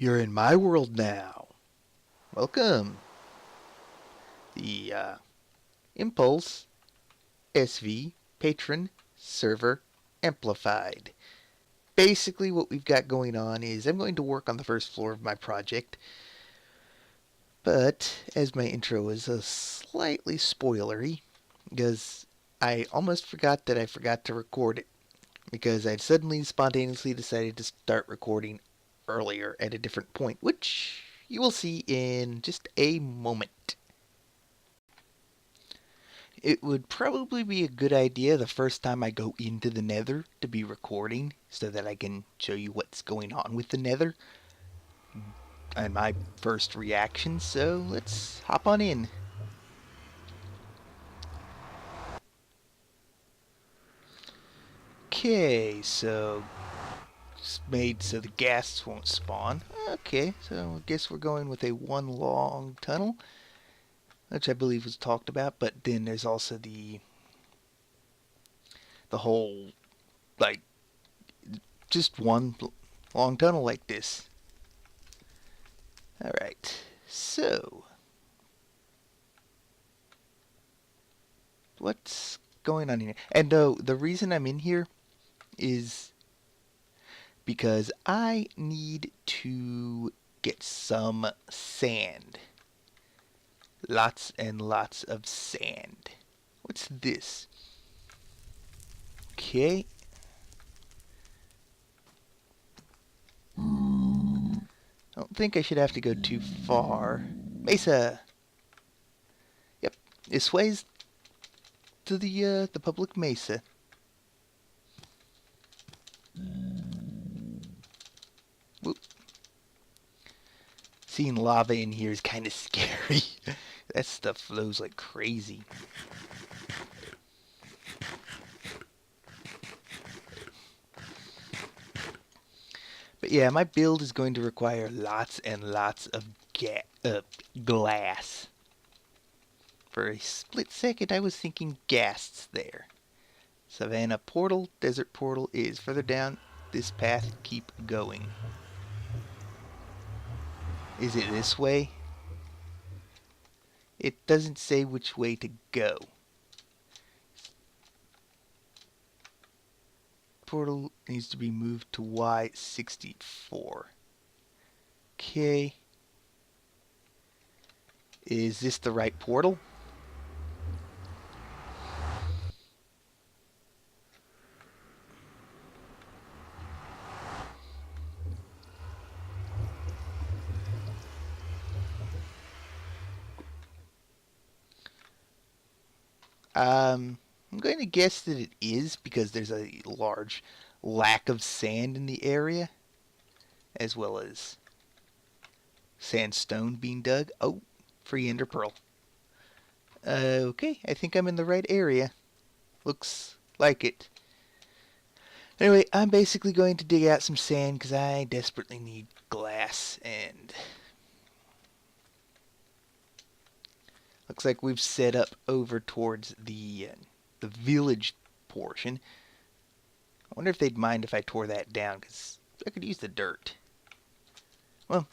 You're in my world now. Welcome. The ImpulseSV patron server amplified. Basically what we've got going on is I'm going to work on the first floor of my project, but as my intro is slightly spoilery, because I almost forgot that I forgot to record it, because I'd suddenly spontaneously decided to start recording earlier at a different point, which you will see in just a moment. It would probably be a good idea the first time I go into the Nether to be recording so that I can show you what's going on with the Nether and my first reaction, so let's hop on in. Okay, so it's made so the ghasts won't spawn. Okay, so I guess we're going with a one long tunnel, which I believe was talked about, but then there's also the whole, like, just one long tunnel like this. Alright, so what's going on here? And the reason I'm in here is because I need to get some sand. Lots and lots of sand. What's this? Okay. I don't think I should have to go too far. Mesa! Yep, this way's to the public mesa. Whoop. Seeing lava in here is kind of scary. That stuff flows like crazy. But yeah, my build is going to require lots and lots of glass. For a split second, I was thinking ghasts there. Savannah portal, desert portal is further down this path. Keep going. Is it this way? It doesn't say which way to go. Portal needs to be moved to Y64. Okay. Is this the right portal? I'm going to guess that it is because there's a large lack of sand in the area, as well as sandstone being dug. Oh, free ender pearl. Okay, I think I'm in the right area. Looks like it. Anyway, I'm basically going to dig out some sand because I desperately need glass, and looks like we've set up over towards the village portion. I wonder if they'd mind if I tore that down, because I could use the dirt. Well,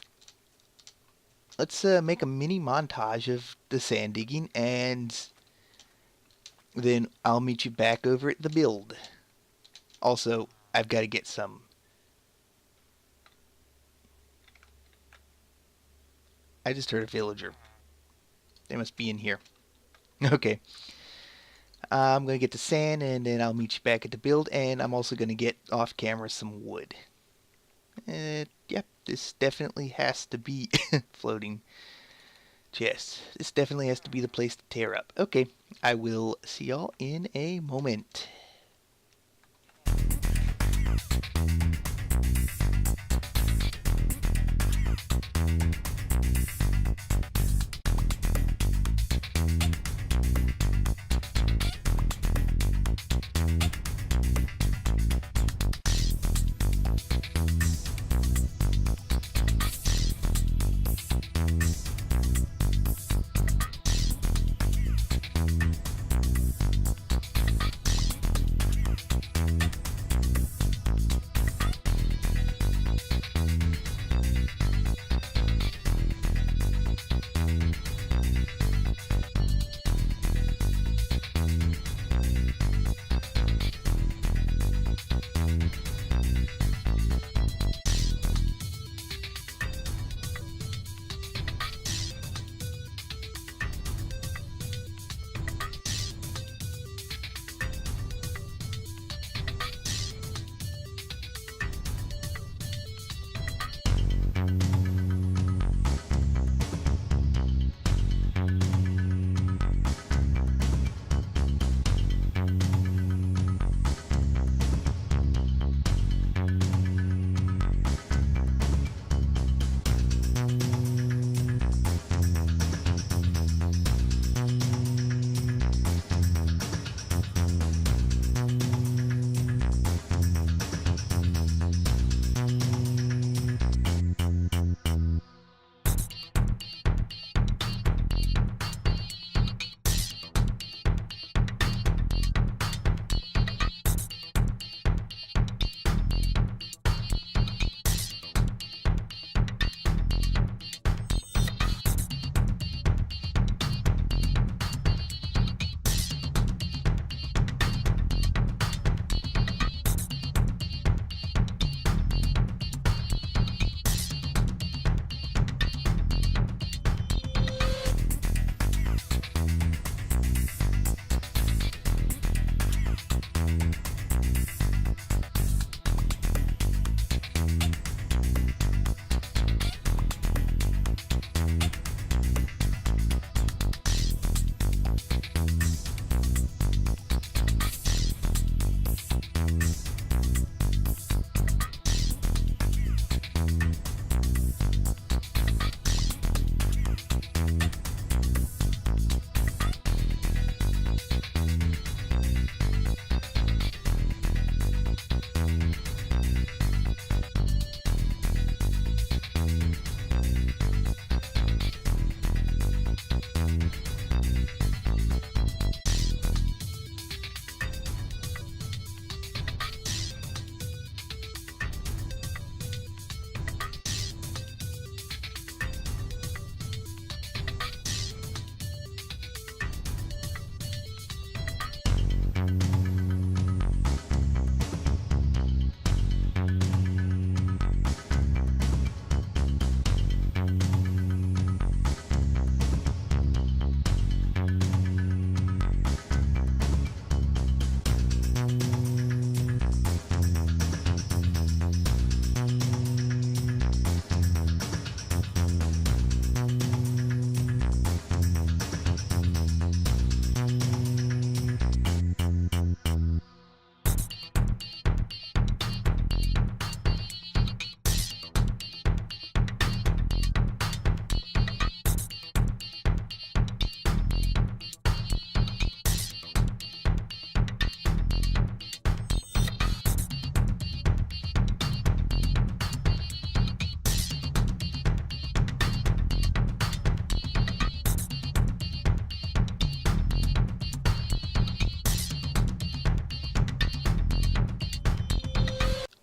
let's make a mini montage of the sand digging, and then I'll meet you back over at the build. Also, I've got to get some. I just heard a villager. They must be in here. Okay. I'm going to get the sand, and then I'll meet you back at the build, and I'm also going to get off camera some wood. Yep, this definitely has to be floating chest. This definitely has to be the place to tear up. Okay, I will see y'all in a moment.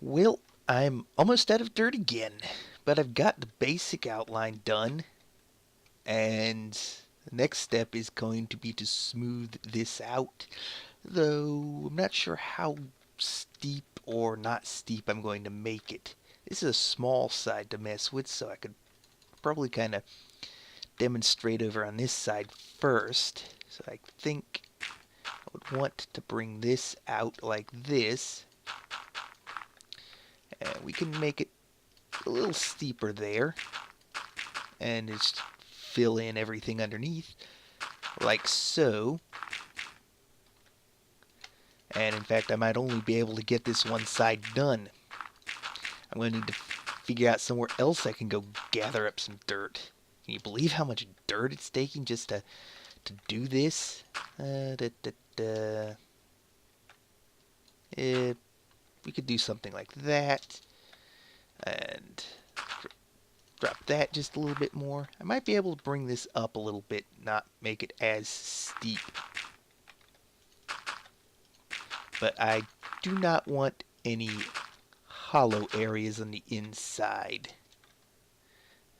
Well, I'm almost out of dirt again, but I've got the basic outline done, and the next step is going to be to smooth this out, though I'm not sure how steep or not steep I'm going to make it. This is a small side to mess with, so I could probably kind of demonstrate over on this side first. So I think I would want to bring this out like this, and we can make it a little steeper there, and just fill in everything underneath like so. And in fact, I might only be able to get this one side done. I'm going to need to figure out somewhere else I can go gather up some dirt. Can you believe how much dirt it's taking just to do this? We could do something like that, and drop that just a little bit more. I might be able to bring this up a little bit, not make it as steep. But I do not want any hollow areas on the inside.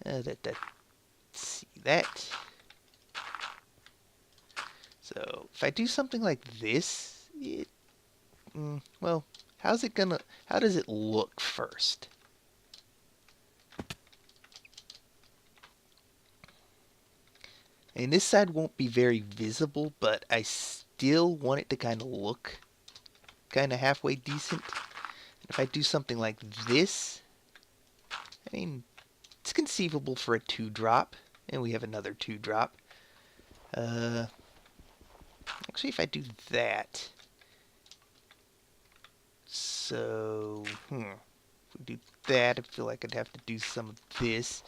Let's see that. So if I do something like this, well, how does it look first? And this side won't be very visible, but I still want it to kind of look kind of halfway decent. And if I do something like this, I mean, it's conceivable for a 2-drop, and we have another 2-drop. Actually, if I do that, so, if we do that, I feel like I'd have to do some of this.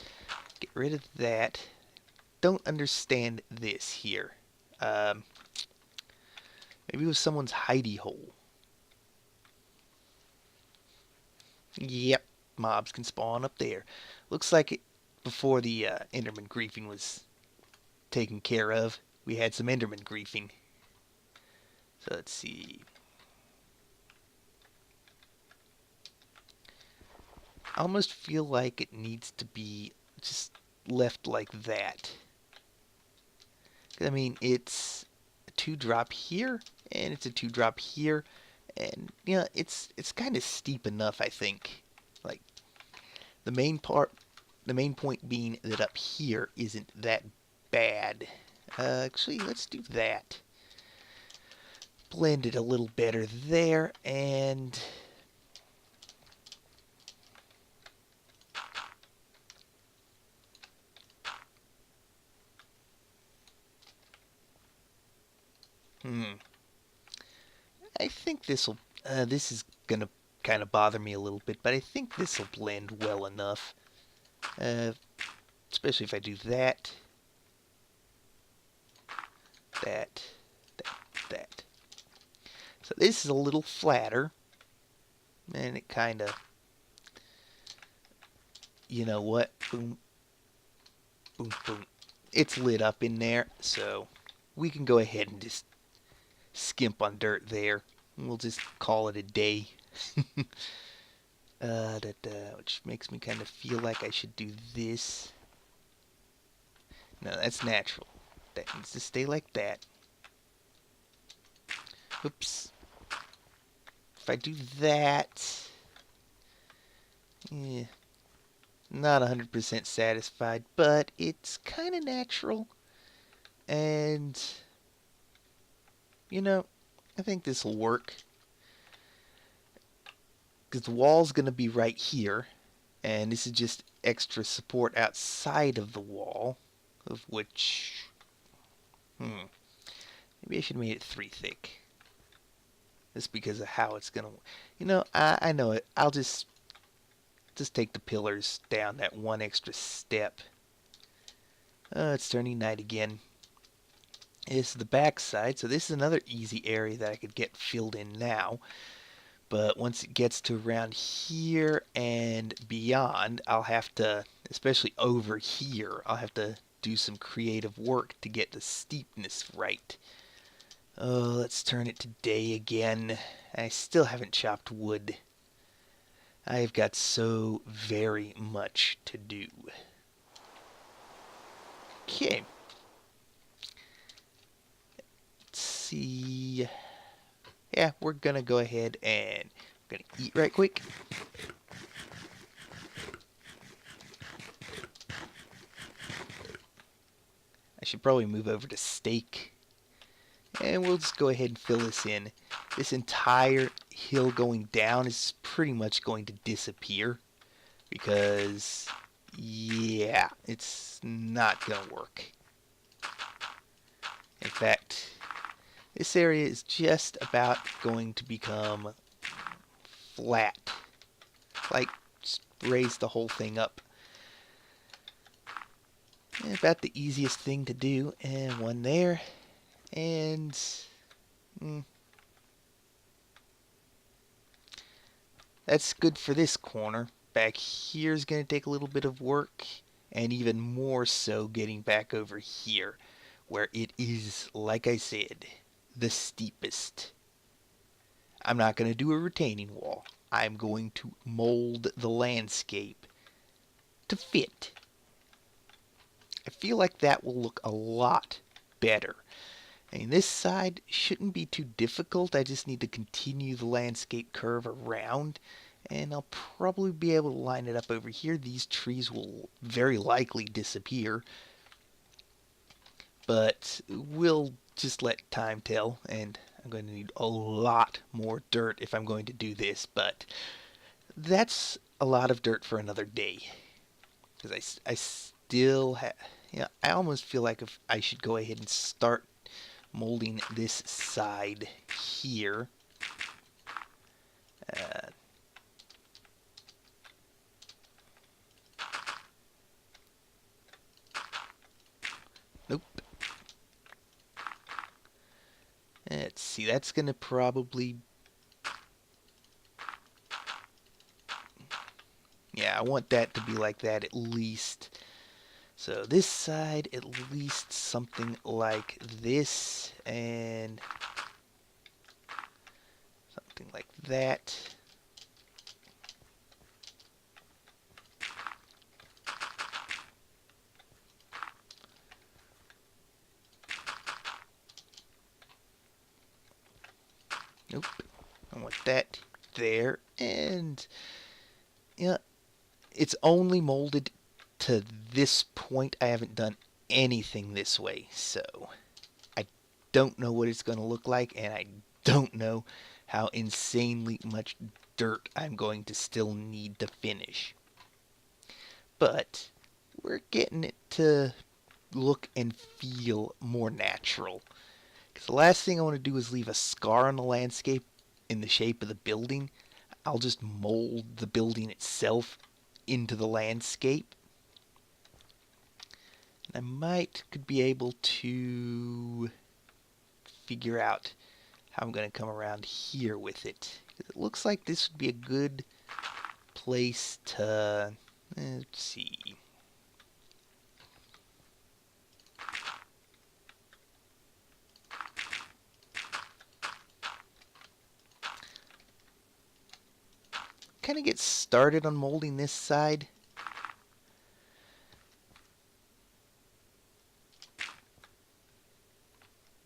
Get rid of that. Don't understand this here. Maybe it was someone's hidey hole. Yep, mobs can spawn up there. Looks like it, before the Enderman griefing was taken care of, we had some Enderman griefing. So let's see. I almost feel like it needs to be just left like that. I mean, it's a 2-drop here, and it's a 2-drop here, and you know, it's kind of steep enough, I think. Like the main point being that up here isn't that bad. Actually, let's do that. Blend it a little better there, and I think this is gonna kind of bother me a little bit, but I think this will blend well enough. Especially if I do that, that. So this is a little flatter, and it kind of, you know what? Boom, boom, boom. It's lit up in there, so we can go ahead and just skimp on dirt there. We'll just call it a day. Which makes me kind of feel like I should do this. No, that's natural. That needs to stay like that. Oops. If I do that, not 100% satisfied, but it's kind of natural. And, you know, I think this will work. Because the wall's going to be right here, and this is just extra support outside of the wall, of which, maybe I should have made it 3 thick. Just because of how it's going to, you know, I know it. I'll just take the pillars down that one extra step. It's turning night again. This is the back side, so this is another easy area that I could get filled in now. But once it gets to around here and beyond, I'll have to, especially over here, I'll have to do some creative work to get the steepness right. Oh, let's turn it to day again. I still haven't chopped wood. I've got so very much to do. Okay. Let's see. Yeah, we're gonna go ahead and we're gonna eat right quick. I should probably move over to steak. And we'll just go ahead and fill this in. This entire hill going down is pretty much going to disappear. Because, yeah, it's not going to work. In fact, this area is just about going to become flat. Like, just raise the whole thing up. And about the easiest thing to do. And one there. And that's good for this corner. Back here is going to take a little bit of work, and even more so getting back over here, where it is, like I said, the steepest. I'm not going to do a retaining wall. I'm going to mold the landscape to fit. I feel like that will look a lot better. I mean, this side shouldn't be too difficult. I just need to continue the landscape curve around, and I'll probably be able to line it up over here. These trees will very likely disappear, but we'll just let time tell, and I'm going to need a lot more dirt if I'm going to do this, but that's a lot of dirt for another day, because I still have, I almost feel like if I should go ahead and start molding this side here. Nope. Let's see, that's going to probably... Yeah, I want that to be like that at least. So this side, at least something like this, and something like that. Nope. I want that there, and yeah, it's only molded to this point. I haven't done anything this way, so I don't know what it's going to look like, and I don't know how insanely much dirt I'm going to still need to finish. But we're getting it to look and feel more natural. Because the last thing I want to do is leave a scar on the landscape in the shape of the building. I'll just mold the building itself into the landscape. I could be able to figure out how I'm going to come around here with it. It looks like this would be a good place to, let's see. Kind of get started on molding this side.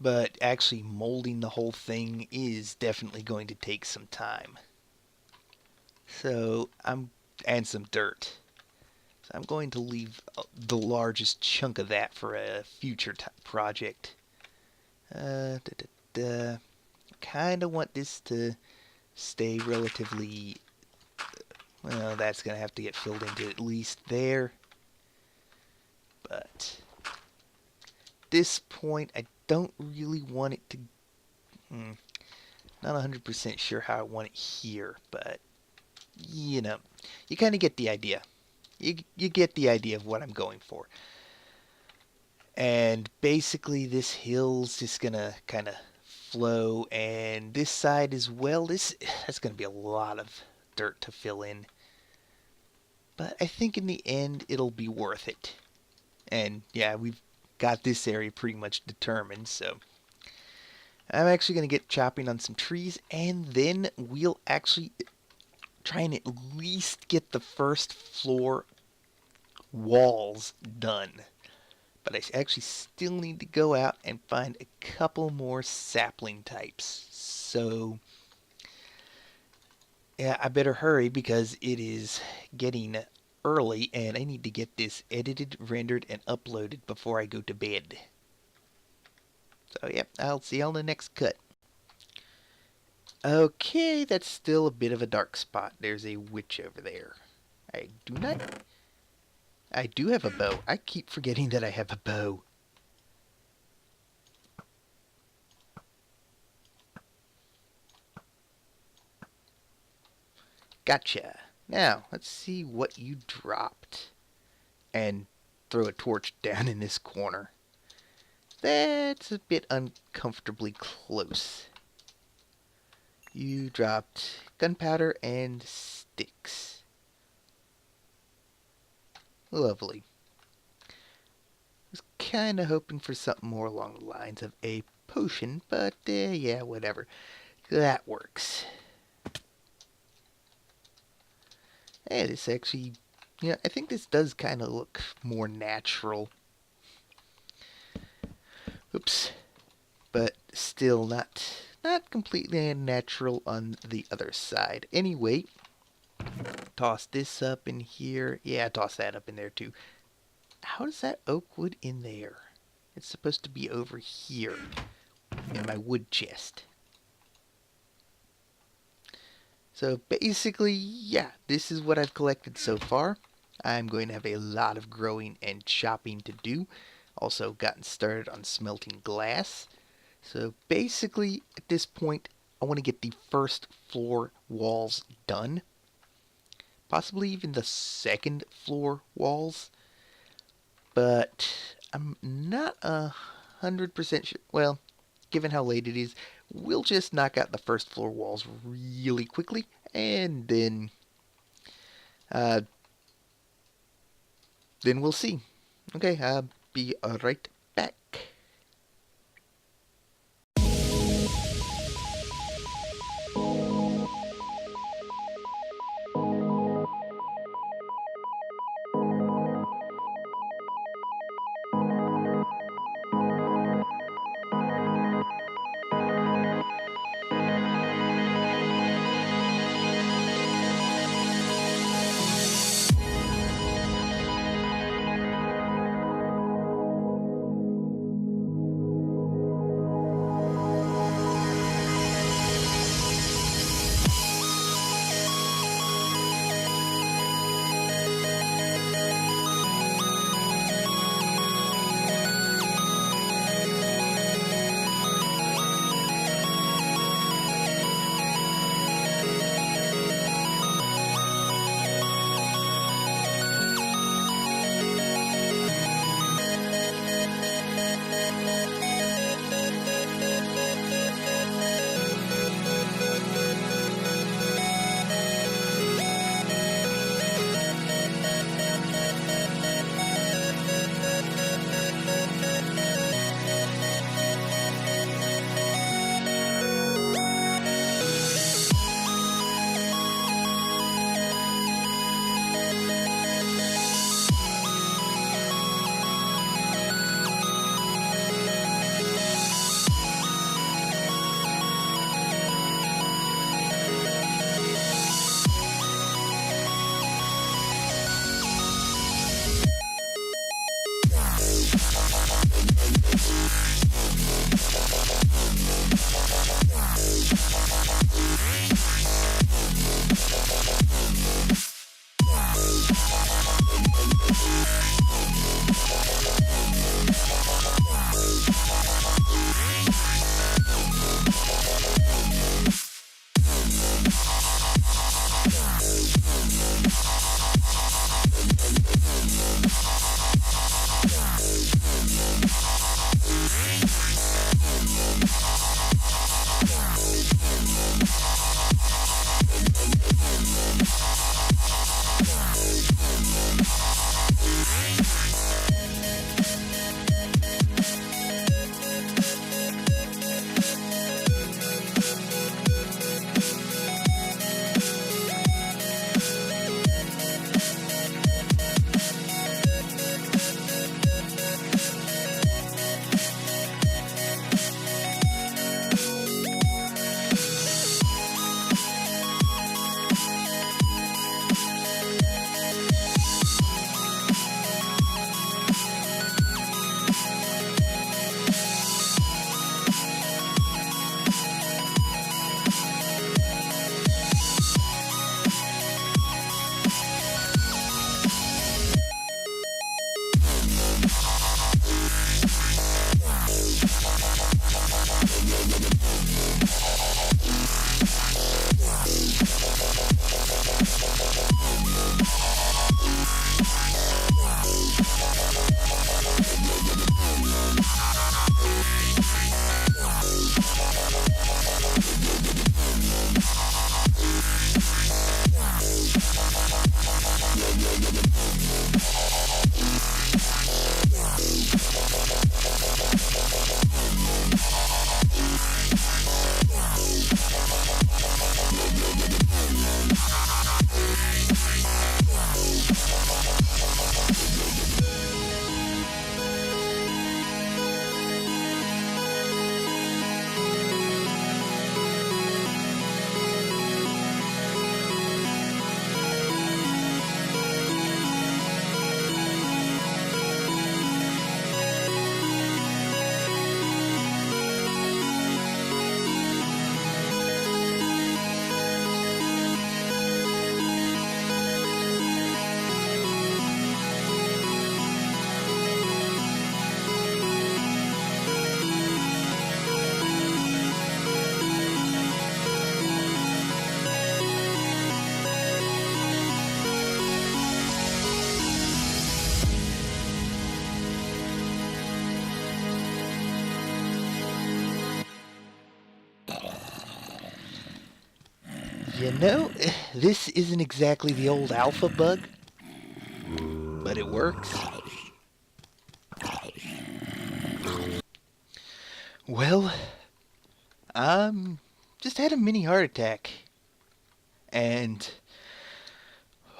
But actually molding the whole thing is definitely going to take some time. So and some dirt. So I'm going to leave the largest chunk of that for a future project. Kind of want this to stay relatively, well, that's going to have to get filled into at least there. But this point, I don't really want it to, not 100% sure how I want it here, but, you kind of get the idea. You get the idea of what I'm going for. And basically this hill's just going to kind of flow, and this side as well, that's going to be a lot of dirt to fill in. But I think in the end, it'll be worth it. And yeah, we've got this area pretty much determined, so I'm actually going to get chopping on some trees, and then we'll actually try and at least get the first floor walls done. But I actually still need to go out and find a couple more sapling types. So, yeah, I better hurry because it is getting early and I need to get this edited, rendered, and uploaded before I go to bed. So, yep, I'll see you on the next cut. Okay, that's still a bit of a dark spot. There's a witch over there. I do have a bow. I keep forgetting that I have a bow. Gotcha. Now, let's see what you dropped. And throw a torch down in this corner. That's a bit uncomfortably close. You dropped gunpowder and sticks. Lovely. I was kind of hoping for something more along the lines of a potion, but yeah, whatever. That works. Hey, this actually, yeah, I think this does kind of look more natural. Oops. But still not completely unnatural on the other side. Anyway, toss this up in here. Yeah, toss that up in there too. How does that oak wood in there? It's supposed to be over here in my wood chest. So basically, yeah, this is what I've collected so far. I'm going to have a lot of growing and chopping to do. Also gotten started on smelting glass. So basically, at this point, I want to get the first floor walls done. Possibly even the second floor walls. But I'm not 100% sure. Well, given how late it is, we'll just knock out the first floor walls really quickly. And then we'll see. Okay, I'll be right back. You know, this isn't exactly the old alpha bug, but it works. Well, just had a mini heart attack. And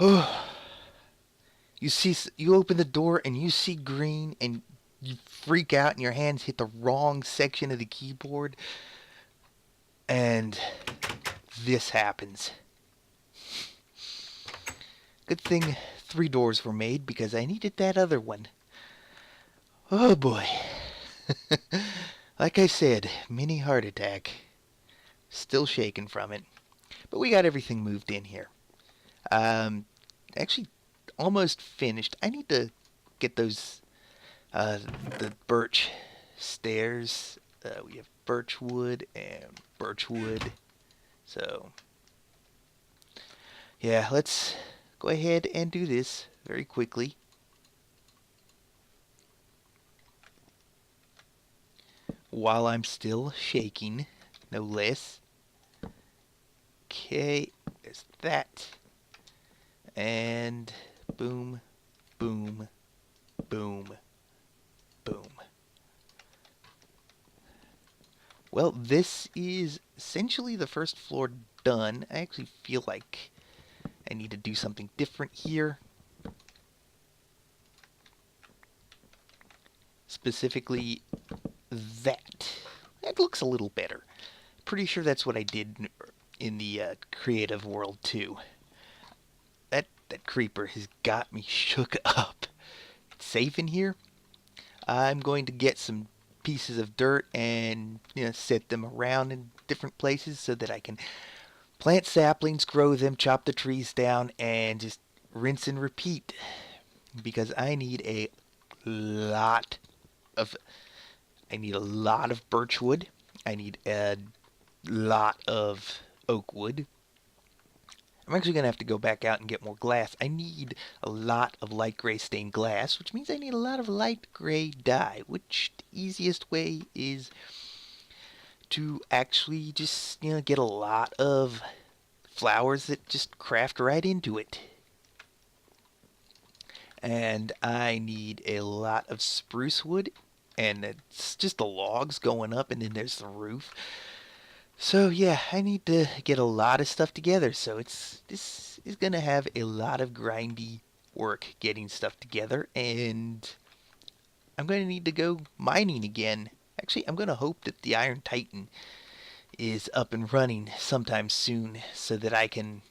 you open the door and you see green and you freak out and your hands hit the wrong section of the keyboard and this happens. Good thing 3 doors were made because I needed that other one. Oh boy. Like I said, mini heart attack. Still shaking from it. But we got everything moved in here. Actually almost finished. I need to get those the birch stairs. We have birch wood and birch wood. So yeah, let's go ahead and do this very quickly. While I'm still shaking, no less. Okay, there's that. And boom, boom, boom, boom. Well, this is essentially the first floor done. I actually feel like I need to do something different here. Specifically, that. That looks a little better. Pretty sure that's what I did in the creative world too. That creeper has got me shook up. It's safe in here. I'm going to get some pieces of dirt and set them around in different places so that I can plant saplings, grow them, chop the trees down, and just rinse and repeat. Because I need a lot of birch wood. I need a lot of oak wood. I'm actually going to have to go back out and get more glass. I need a lot of light gray stained glass, which means I need a lot of light gray dye, which the easiest way is to actually just, get a lot of flowers that just craft right into it. And I need a lot of spruce wood, and it's just the logs going up, and then there's the roof. So yeah, I need to get a lot of stuff together. So this is gonna have a lot of grindy work getting stuff together, and I'm gonna need to go mining again. Actually, I'm gonna hope that the Iron Titan is up and running sometime soon, so that I can,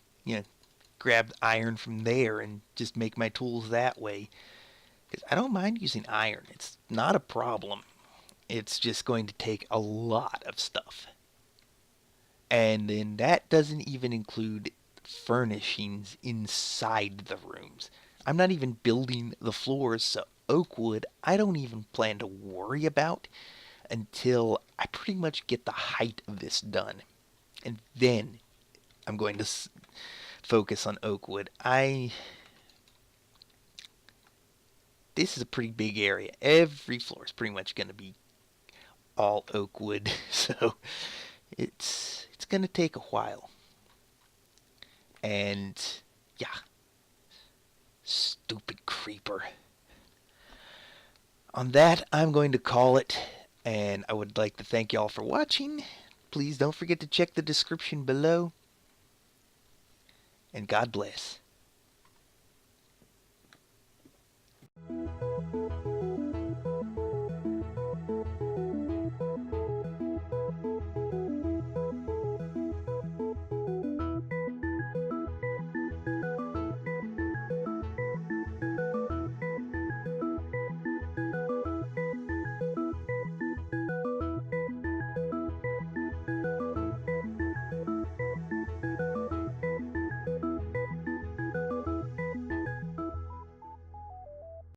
grab iron from there and just make my tools that way. Because I don't mind using iron; it's not a problem. It's just going to take a lot of stuff. And then that doesn't even include furnishings inside the rooms. I'm not even building the floors, so oak wood I don't even plan to worry about until I pretty much get the height of this done. And then I'm going to focus on oak wood. This is a pretty big area. Every floor is pretty much going to be all oak wood, so it's going to take a while. And yeah, stupid creeper. On that, I'm going to call it, and I would like to thank y'all for watching. Please don't forget to check the description below, and God bless.